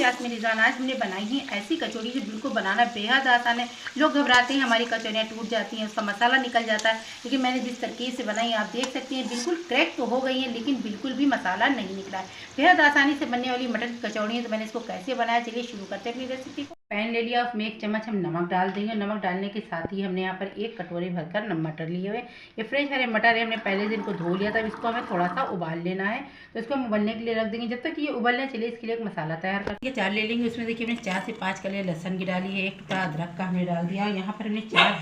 याद मेरी जान, आज हमने बनाई है ऐसी कचौड़ी जो बिल्कुल बनाना बेहद आसान है। लोग घबराते हैं हमारी कचौड़ियाँ टूट जाती हैं, उसका मसाला निकल जाता है, लेकिन मैंने जिस तरकीब से बनाई आप देख सकती हैं बिल्कुल क्रैक तो हो गई है लेकिन बिल्कुल भी मसाला नहीं निकला है। बेहद आसानी से बनने वाली मटर की कचौड़ी है। तो मैंने इसको कैसे बनाया, चलिए शुरू करते हैं अपनी रेसिपी को। पैन ले लिया, उसमें 1 चम्मच हम नमक डाल देंगे। नमक डालने के साथ ही हमने यहाँ पर 1 कटोरी भरकर मटर लिए हुए। ये फ्रेश हरे मटर है, हमने पहले दिन को धो लिया था। इसको हमें थोड़ा सा उबाल लेना है, तो इसको हम उबलने के लिए रख देंगे। जब तक ये उबलने चलिए इसके लिए एक मसाला तैयार करके 4 ले लेंगे। उसमें देखिए हमने 4 से 5 कलियां लहसुन की डाली है, 1 टुकड़ा अदरक का हमने डाल दिया। यहाँ पर हमने 4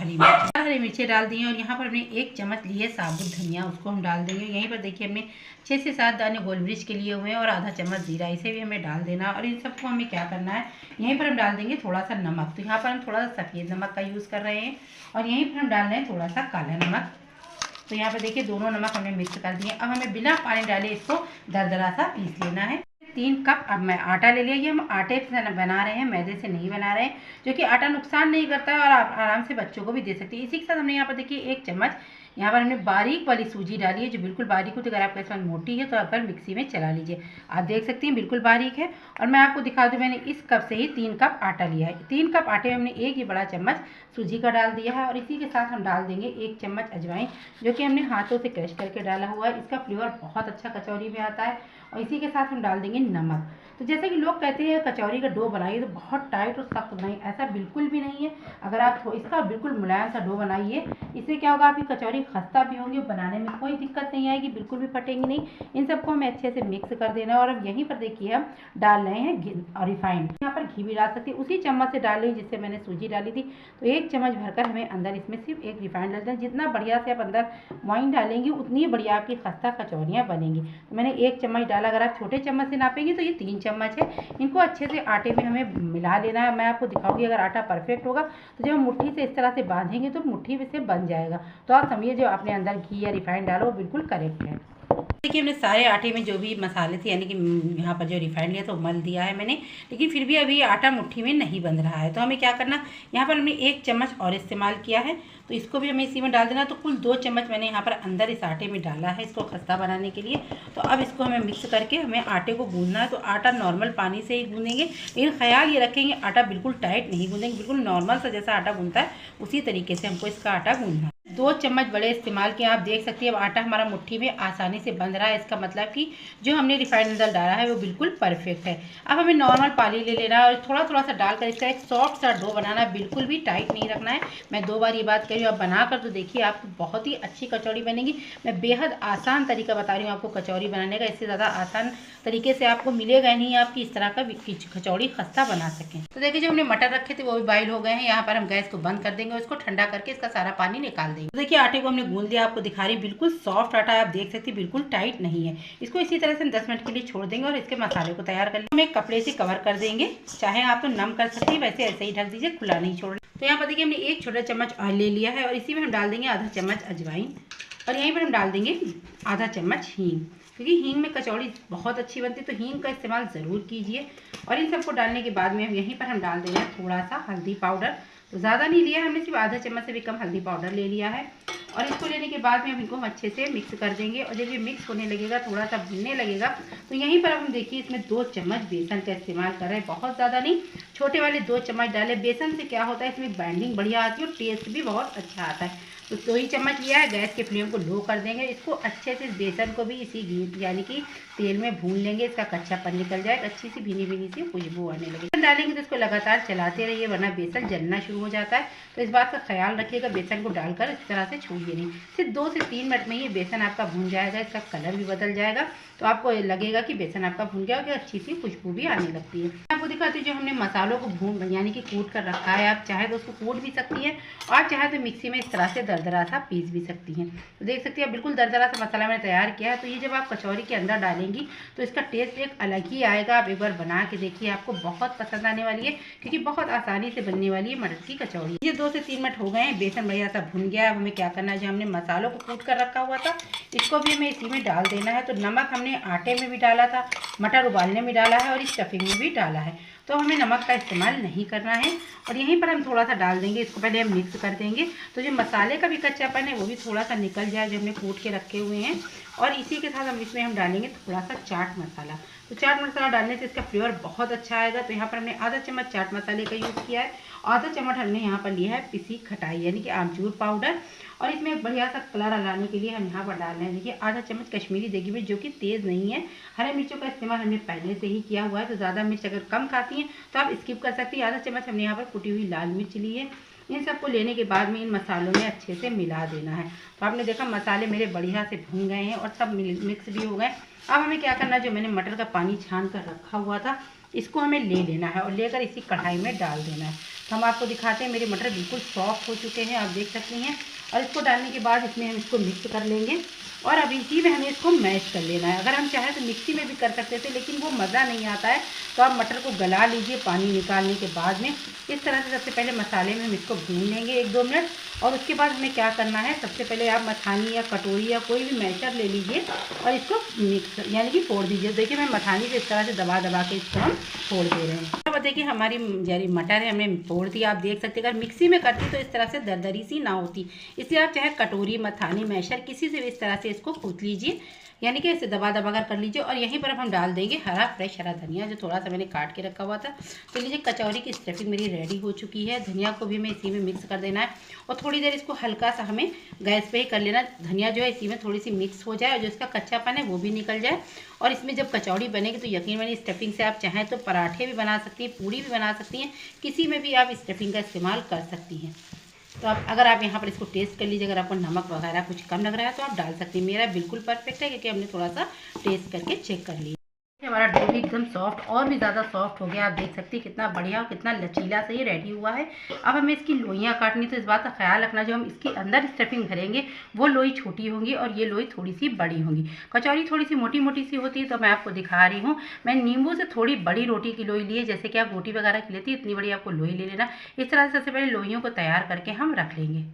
हरी मिर्चें डाल दी हैं और यहाँ पर हमने 1 चम्मच लिए साबुत धनिया, उसको हम डाल देंगे। यहीं पर देखिए हमने 6 से 7 दाने गोल मिर्च के लिए हुए हैं और आधा चम्मच जीरा, इसे भी हमें डाल देना। और इन सबको हमें क्या करना है, यहीं पर हम डाल देंगे थोड़ा सा नमक। तो यहाँ पर हम थोड़ा सा सफ़ेद नमक का यूज़ कर रहे हैं और यहीं पर हम डाल रहे हैं थोड़ा सा काला नमक। तो यहाँ पर देखिए दोनों नमक हमने मिक्स कर दिए। अब हमें बिना पानी डाले इसको दरदरा सा पीस लेना है। 3 कप अब मैं आटा ले लिया। ये हम आटे से बना रहे हैं, मैदे से नहीं बना रहे हैं, जो कि आटा नुकसान नहीं करता है और आप आराम से बच्चों को भी दे सकते हैं। इसी के साथ हमने यहाँ पर देखिए 1 चम्मच यहाँ पर हमने बारीक वाली सूजी डाली है, जो बिल्कुल बारीक होती है। अगर आपके पास मोटी है तो आप मिक्सी में चला लीजिए। आप देख सकती हैं बिल्कुल बारीक है। और मैं आपको दिखा दूँ, मैंने इस कप से ही 3 कप आटा लिया है। 3 कप आटे में हमने 1 ही बड़ा चम्मच सूजी का डाल दिया है और इसी के साथ हम डाल देंगे 1 चम्मच अजवाइन, जो कि हमने हाथों से क्रश करके डाला हुआ है। इसका फ्लेवर बहुत अच्छा कचौरी में आता है। और इसी के साथ हम डाल देंगे नमक। तो जैसे कि लोग कहते हैं कचौरी का डो बनाइए तो बहुत टाइट और सख्त बनाइए, ऐसा बिल्कुल भी नहीं है। अगर आप इसका बिल्कुल मुलायम सा डो बनाइए, इससे क्या होगा, आपकी कचौरी खस्ता भी होंगी, बनाने में कोई दिक्कत नहीं आएगी, बिल्कुल भी फटेंगी नहीं। इन सबको हमें अच्छे से मिक्स कर देना है। और अब यहीं पर देखिए हम डाल रहे हैं घी और रिफाइंड। यहाँ पर घी भी डाल सकते हैं, उसी चम्मच से डाल रही जिससे मैंने सूजी डाली थी। तो 1 चम्मच भरकर हमें अंदर इसमें सिर्फ 1 रिफाइंड डाल दें। जितना बढ़िया से आप अंदर वाइन डालेंगी उतनी बढ़िया आपकी खस्ता कचौरियाँ बनेंगी। तो मैंने 1 चम्मच डाला। अगर आप छोटे चम्मच से नापेंगे तो ये 3 चम्मच है। इनको अच्छे से आटे में हमें मिला लेना है। मैं आपको दिखाऊंगी, अगर आटा परफेक्ट होगा तो जब हम मुट्ठी से इस तरह से बांधेंगे तो मुट्ठी से बन जाएगा। तो आप समझिए जो आपने अंदर घी या रिफाइंड डाला वो बिल्कुल करेक्ट है। देखिए हमने सारे आटे में जो भी मसाले थे, यानी कि यहाँ पर जो रिफाइंड लिया तो मल दिया है मैंने, लेकिन फिर भी अभी आटा मुट्ठी में नहीं बंध रहा है। तो हमें क्या करना, यहाँ पर हमने 1 चम्मच और इस्तेमाल किया है, तो इसको भी हमें इसी में डाल देना। तो कुल 2 चम्मच मैंने यहाँ पर अंदर इस आटे में डाला है इसको खस्ता बनाने के लिए। तो अब इसको हमें मिक्स करके हमें आटे को गूंदना है। तो आटा नॉर्मल पानी से ही गूंदेंगे, लेकिन ख्याल ये रखेंगे आटा बिल्कुल टाइट नहीं गूंदेंगे, बिल्कुल नॉर्मल सा जैसा आटा गूंदता है उसी तरीके से हमको इसका आटा गूंदना है। 2 चम्मच बड़े इस्तेमाल किए। आप देख सकती हैं अब आटा हमारा मुट्ठी में आसानी से बंध रहा है। इसका मतलब कि जो हमने रिफाइंड अंदर डाला है वो बिल्कुल परफेक्ट है। अब हमें नॉर्मल पानी ले लेना है और थोड़ा थोड़ा सा डालकर इसका एक सॉफ्ट सा डो बनाना है, बिल्कुल भी टाइट नहीं रखना है। मैं 2 बार ये बात कह रही हूँ, आप बनाकर तो देखिए आपको बहुत ही अच्छी कचौड़ी बनेगी। मैं बेहद आसान तरीका बता रही हूँ आपको कचौड़ी बनाने का, इससे ज़्यादा आसान तरीके से आपको मिलेगा नहीं आपकी इस तरह का कचौड़ी खस्ता बना सकें। तो देखिए जो हमने मटर रखे थे वो भी बॉईल हो गए हैं। यहाँ पर हम गैस को बंद कर देंगे और इसको ठंडा करके इसका सारा पानी निकाल देंगे। तो देखिए आटे को हमने गूंद लिया, आपको दिखा रही बिल्कुल सॉफ्ट आटा है। आप देख सकते हैं बिल्कुल टाइट नहीं है। इसको इसी तरह से हम 10 मिनट के लिए छोड़ देंगे और इसके मसाले को तैयार कर लेंगे। हम एक कपड़े से कवर कर देंगे, चाहे आप तो नम कर सकते हैं, वैसे ऐसे ही ढक दीजिए, खुला नहीं छोड़। तो यहाँ पर देखिए हमने 1 छोटा चम्मच ऑयल ले लिया है और इसी में हम डाल देंगे आधा चम्मच अजवाइन और यहीं पर हम डाल देंगे आधा चम्मच हींग, क्योंकि हींग में कचौड़ी बहुत अच्छी बनती है, तो हींग का इस्तेमाल ज़रूर कीजिए। और इन सबको डालने के बाद में हम यहीं पर हम डाल देंगे थोड़ा सा हल्दी पाउडर। तो ज़्यादा नहीं लिया हमने, सिर्फ आधा चम्मच से भी कम हल्दी पाउडर ले लिया है। और इसको लेने के बाद में हम इनको अच्छे से मिक्स कर देंगे। और जब ये मिक्स होने लगेगा, थोड़ा सा भुनने लगेगा, तो यहीं पर हम देखिए इसमें 2 चम्मच बेसन का इस्तेमाल कर रहे हैं। बहुत ज़्यादा नहीं, छोटे वाले 2 चम्मच डालें। बेसन से क्या होता है, इसमें बाइंडिंग बढ़िया आती है और टेस्ट भी बहुत अच्छा आता है। तो 2 ही चम्मच लिया है। गैस के फ्लेम को लो कर देंगे। इसको अच्छे से बेसन को भी इसी घी यानी कि तेल में भून लेंगे, इसका कच्चापन निकल जाए, अच्छी सी भीनी भीनी सी खुशबू आने लगे। बेसन डालेंगे तो इसको लगातार चलाते रहिए, वरना बेसन जलना शुरू हो जाता है। तो इस बात का ख्याल रखिएगा, बेसन को डालकर इस तरह से छूइए नहीं। सिर्फ 2 से 3 मिनट में ये बेसन आपका भून जाएगा, इसका कलर भी बदल जाएगा, तो आपको लगेगा कि बेसन आपका भून गया और अच्छी सी खुशबू भी आने लगती है। आपको दिखाती हूँ जो हमने मसालों को भून यानी कि कूट कर रखा है। आप चाहे तो उसको कूट भी सकती हैं और चाहे तो मिक्सी में इस तरह से दरदरा सा पीस भी सकती हैं। तो देख सकती हैं बिल्कुल दरदरा सा मसाला मैंने तैयार किया है। तो ये जब आप कचौरी के अंदर डालेंगी तो इसका टेस्ट एक अलग ही आएगा। आप एक बार बना के देखिए, आपको बहुत पसंद आने वाली है, क्योंकि बहुत आसानी से बनने वाली है मटर की कचौड़ी। ये 2 से 3 मिनट हो गए हैं, बेसन बढ़िया सा भुन गया है। अब हमें क्या करना है, जो हमने मसालों को कूट कर रखा हुआ था इसको भी हमें इसी में डाल देना है। तो नमक हमने आटे में भी डाला था, मटर उबालने में डाला है और इस स्टफिंग में भी डाला है, तो हमें नमक का इस्तेमाल नहीं करना है। और यहीं पर हम थोड़ा सा डाल देंगे, इसको पहले हम मिक्स कर देंगे। तो जो मसाले का भी कच्चापन है वो भी थोड़ा सा निकल जाए जो हमने कूट के रखे हुए हैं। और इसी के साथ इसमें हम डालेंगे थोड़ा सा चाट मसाला। तो चाट मसाला डालने से इसका फ्लेवर बहुत अच्छा आएगा। तो यहाँ पर हमने आधा चम्मच चाट मसाले का यूज़ किया है, आधा चम्मच हमने यहाँ पर लिया है पिसी खटाई यानी कि आमचूर पाउडर। और इसमें एक बढ़िया सा कलर लाने के लिए हम यहाँ पर डाल रहे हैं देखिए आधा चम्मच कश्मीरी देगी मिर्च, जो कि तेज़ नहीं है। हरे मिर्चों का इस्तेमाल हमने पहले से ही किया हुआ है, तो ज़्यादा मिर्च अगर कम खाती हैं तो आप स्किप कर सकती हैं। आधा चम्मच हमने यहाँ पर कुटी हुई लाल मिर्च ली है। इन सबको लेने के बाद में इन मसालों में अच्छे से मिला देना है। तो आपने देखा मसाले मेरे बढ़िया से भून गए हैं और सब मिक्स भी हो गए। अब हमें क्या करना है, जो मैंने मटर का पानी छान कर रखा हुआ था इसको हमें ले लेना है और लेकर इसी कढ़ाई में डाल देना है। तो हम आपको दिखाते हैं मेरे मटर बिल्कुल सॉफ्ट हो चुके हैं, आप देख सकती हैं। और इसको डालने के बाद इसमें हम इसको मिक्स कर लेंगे और अब इसी में हमें इसको मैश कर लेना है। अगर हम चाहें तो मिक्सी में भी कर सकते थे, लेकिन वो मज़ा नहीं आता है। तो आप मटर को गला लीजिए पानी निकालने के बाद में। इस तरह से सबसे पहले मसाले में हम इसको भून लेंगे 1-2 मिनट। और उसके बाद हमें क्या करना है, सबसे पहले आप मथानी या कटोरी या कोई भी मैशर ले लीजिए और इसको मिक्स यानी कि फोड़ दीजिए। देखिए मैं मथानी से इस तरह से दबा दबा के इसको हम फोड़ दे रहे हैं। अब देखिए हमारी जरी मटर है हमने फोड़ दी, आप देख सकते हैं। अगर मिक्सी में करती तो इस तरह से दरदरी सी ना होती, इसलिए आप चाहे कटोरी मथानी मैशर किसी से भी इस तरह से इसको कूट लीजिए, यानी कि इसे दबा दबा कर लीजिए। और यहीं पर अब हम डाल देंगे फ्रेश हरा धनिया, जो थोड़ा सा मैंने काट के रखा हुआ था। तो लीजिए कचौरी की स्टफिंग मेरी रेडी हो चुकी है। धनिया को भी हमें इसी में मिक्स कर देना है और थोड़ी देर इसको हल्का सा हमें गैस पे ही कर लेना। धनिया जो है इसी में थोड़ी सी मिक्स हो जाए और जो इसका कच्चापन है वो भी निकल जाए। और इसमें जब कचौड़ी बनेगी तो यकीन मानिए स्टफिंग से आप चाहें तो पराठे भी बना सकती हैं, पूड़ी भी बना सकती हैं, किसी में भी आप स्टफिंग का इस्तेमाल कर सकती हैं। तो अगर आप यहाँ पर इसको टेस्ट कर लीजिए, अगर आपको नमक वगैरह कुछ कम लग रहा है तो आप डाल सकती हैं। मेरा बिल्कुल परफेक्ट है क्योंकि हमने थोड़ा सा टेस्ट करके चेक कर लिया। हमारा डो भी एकदम सॉफ्ट और भी ज़्यादा सॉफ्ट हो गया, आप देख सकती हैं कितना बढ़िया और कितना लचीला से ये रेडी हुआ है। अब हमें इसकी लोइयाँ काटनी, तो इस बात का ख्याल रखना जो हम इसके अंदर स्टफिंग भरेंगे वो लोई छोटी होंगी और ये लोई थोड़ी सी बड़ी होंगी। कचौरी थोड़ी सी मोटी मोटी सी होती है, तो मैं आपको दिखा रही हूँ। मैं नींबू से थोड़ी बड़ी रोटी की लोई ली है, जैसे कि आप रोटी वगैरह की लेती है इतनी बड़ी आपको लोई ले लेना। इस तरह से सबसे पहले लोइयों को तैयार करके हम रख लेंगे।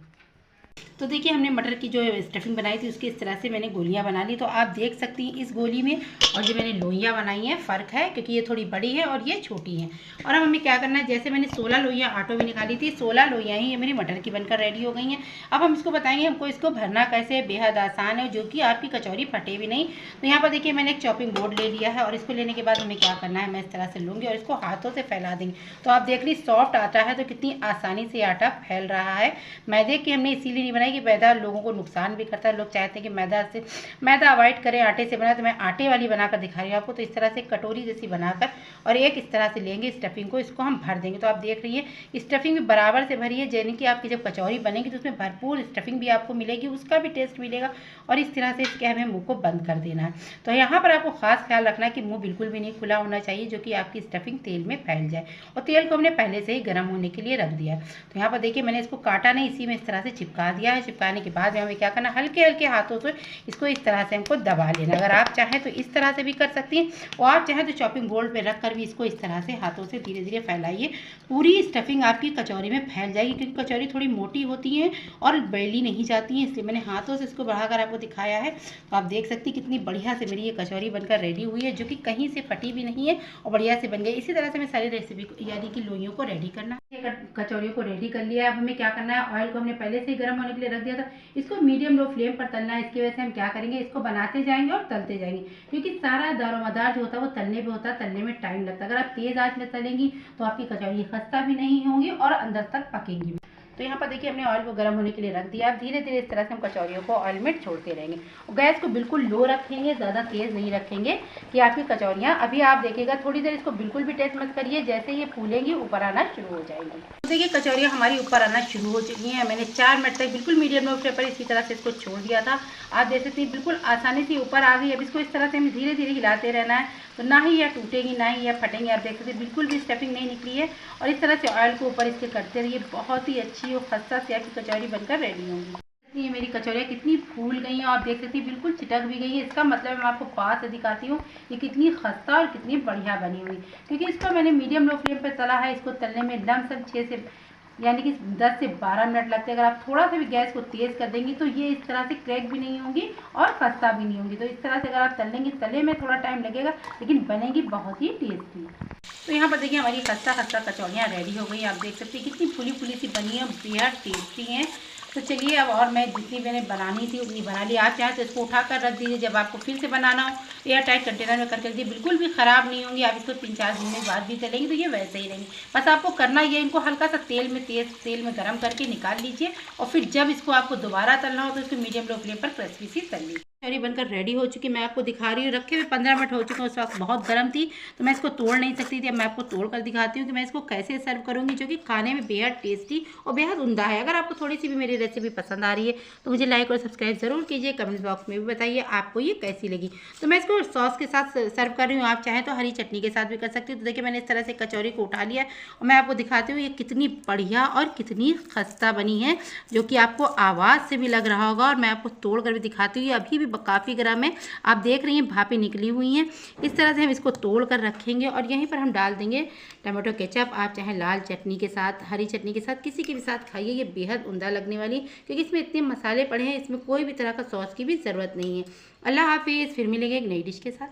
तो देखिए हमने मटर की जो स्टफिंग बनाई थी उसकी इस तरह से मैंने गोलियां बना ली। तो आप देख सकती हैं इस गोली में और जो मैंने लोइयां बनाई हैं फ़र्क है, क्योंकि ये थोड़ी बड़ी है और ये छोटी हैं। और अब हमें क्या करना है, जैसे मैंने 16 लोइयां आटो में निकाली थी, 16 लोइयां ही ये मेरी मटर की बनकर रेडी हो गई हैं। अब हम इसको बताएंगे हमको इसको भरना कैसे है। बेहद आसान है, जो कि आपकी कचौरी फटे भी नहीं। तो यहाँ पर देखिए मैंने एक चॉपिंग बोर्ड ले लिया है और इसको लेने के बाद हमें क्या करना है, मैं इस तरह से लूँगी और इसको हाथों से फैला देंगे। तो आप देख लीजिए सॉफ्ट आटा है तो कितनी आसानी से आटा फैल रहा है। मैदे की हमने इसीलिए नहीं बनाई कि मैदा लोगों को नुकसान भी करता है। लोग चाहते हैं कि मैदा अवॉइड करें, आटे से बना। तो मैं आटे वाली बनाकर दिखा रही हूँ आपको। तो इस तरह से कटोरी जैसी बनाकर और एक इस तरह से लेंगे स्टफिंग को, इसको हम भर देंगे। तो आप देख रही है स्टफिंग भी बराबर से भरी है, यानी कि आपकी जब कचौरी बनेगी तो उसमें भरपूर स्टफिंग भी आपको मिलेगी, उसका भी टेस्ट मिलेगा। और इस तरह से इसके हमें मुँह को बंद कर देना है। तो यहाँ पर आपको खास ख्याल रखना है कि मुँह बिल्कुल भी नहीं खुला होना चाहिए, जो कि आपकी स्टफिंग तेल में फैल जाए। और तेल को हमने पहले से ही गर्म होने के लिए रख दिया है। तो यहाँ पर देखिए मैंने इसको काटा नहीं, इसी में इस तरह से चिपका दिया है। चिपकाने के बाद में हमें क्या करना, हल्के हल्के हाथों से इसको इस तरह से हमको दबा लेना। अगर आप चाहें तो इस तरह से भी कर सकती हैं और आप चाहें तो चॉपिंग बोर्ड पे रख कर भी इसको इस तरह से हाथों से धीरे धीरे फैलाइए। पूरी स्टफिंग आपकी कचौरी में फैल जाएगी, क्योंकि कचौरी थोड़ी मोटी होती है और बेली नहीं जाती है, इसलिए मैंने हाथों से इसको बढ़ाकर आपको दिखाया है। तो आप देख सकती कितनी बढ़िया से मेरी ये कचौरी बनकर रेडी हुई है, जो कि कहीं से फटी भी नहीं है और बढ़िया से बन गई। इसी तरह से मैं सारी रेसिपी को यानी कि लोइयों को रेडी करना, कचौरियों को रेडी कर लिया है। अब हमें क्या करना है, ऑयल को हमने पहले से ही गर्म होने के लिए रख दिया था, इसको मीडियम लो फ्लेम पर तलना है। इसकी वजह से हम क्या करेंगे, इसको बनाते जाएंगे और तलते जाएंगे, क्योंकि सारा दारोमदार जो होता है वो तलने पे होता है, तलने में टाइम लगता है। अगर आप तेज़ आंच में तलेंगी तो आपकी कचौरी खस्ता भी नहीं होंगी और अंदर तक पकेंगी भी। तो यहाँ पर देखिए हमने ऑयल को गर्म होने के लिए रख दिया। अब धीरे धीरे इस तरह से हम कचौरियों को ऑयल में छोड़ते रहेंगे और गैस को बिल्कुल लो रखेंगे, ज़्यादा तेज़ नहीं रखेंगे कि आपकी कचौरियाँ, अभी आप देखिएगा थोड़ी देर इसको बिल्कुल भी टेस्ट मत करिए, जैसे ये फूलेंगी ऊपर आना शुरू हो जाएंगी। तो देखिए कचौरियाँ हमारी ऊपर आना शुरू हो चुकी हैं। मैंने 4 मिनट तक बिल्कुल मीडियम लो फ्लेम पर इसी तरह से इसको छोड़ दिया था। आप देख सकते हैं बिल्कुल आसानी से ऊपर आ गई। अब इसको इस तरह से हमें धीरे धीरे हिलाते रहना है, तो ना ही यह टूटेगी ना ही यह फटेंगी। आप देख सकते हैं बिल्कुल भी स्टफिंग नहीं निकली है। और इस तरह से ऑयल को ऊपर इसके करते रहिए, बहुत ही अच्छी और खस्ता से आपकी कचौरी बनकर रेडी होंगी। ये मेरी कचौरियाँ कितनी फूल गई हैं, आप देख सकती हैं बिल्कुल चिटक भी गई है। इसका मतलब मैं आपको पास से दिखाती हूँ ये कितनी खस्ता और कितनी बढ़िया बनी हुई, क्योंकि इसको मैंने मीडियम लो फ्लेम पर तला है। इसको तलने में लमसम 6 से यानी कि 10 से 12 मिनट लगते हैं। अगर आप थोड़ा सा भी गैस को तेज़ कर देंगी तो ये इस तरह से क्रैक भी नहीं होंगी और खस्ता भी नहीं होंगी। तो इस तरह से अगर आप तल लेंगी, तले में थोड़ा टाइम लगेगा लेकिन बनेगी बहुत ही टेस्टी। तो यहाँ पर देखिए हमारी खस्ता खस्ता कचौरियाँ रेडी हो गई। आप देख सकते हैं कितनी फुली फुली सी बनी है, बेहद टेस्टी हैं। तो चलिए अब और मैं जितनी मैंने बनानी थी उतनी बना ली। आप चाहें तो इसको उठा कर रख दीजिए, जब आपको फिर से बनाना हो एयर टाइट कंटेनर में करके दीजिए, बिल्कुल भी ख़राब नहीं होंगी। आप इसको 3-4 दिन में बाद भी चलेंगी तो ये वैसे ही रहेंगी। बस आपको करना ये, इनको हल्का सा तेज़ तेल में गर्म करके निकाल लीजिए और फिर जब इसको आपको दोबारा तलना हो तो इसको मीडियम लो फ्लेम पर क्रिस्पी सी तल लीजिए। कचौरी बनकर रेडी हो चुकी, मैं आपको दिखा रही हूँ। रखे हुए 15 मिनट हो चुके हैं, उस वक्त बहुत गर्म थी तो मैं इसको तोड़ नहीं सकती थी। अब मैं आपको तोड़ कर दिखाती हूँ कि मैं इसको कैसे सर्व करूँगी, जो कि खाने में बेहद टेस्टी और बेहद उम्दा है। अगर आपको थोड़ी सी भी मेरी रेसिपी पसंद आ रही है तो मुझे लाइक और सब्सक्राइब ज़रूर कीजिए। कमेंट बॉक्स में भी बताइए आपको ये कैसी लगी। तो मैं इसको सॉस के साथ सर्व कर रही हूँ, आप चाहें तो हरी चटनी के साथ भी कर सकती हूँ। तो देखिए मैंने इस तरह से कचौरी को उठा लिया और मैं आपको दिखाती हूँ ये कितनी बढ़िया और कितनी खस्ता बनी है, जो कि आपको आवाज़ से भी लग रहा होगा। और मैं आपको तोड़ कर भी दिखाती हूँ, ये अभी भी काफ़ी गर्म है, आप देख रही हैं भापें निकली हुई हैं। इस तरह से हम इसको तोड़ कर रखेंगे और यहीं पर हम डाल देंगे टमाटो केचप। आप चाहे लाल चटनी के साथ, हरी चटनी के साथ, किसी के भी साथ खाइए, ये बेहद उम्दा लगने वाली, क्योंकि इसमें इतने मसाले पड़े हैं, इसमें कोई भी तरह का सॉस की भी ज़रूरत नहीं है। अल्लाह हाफिज़, फिर मिलेंगे एक नई डिश के साथ।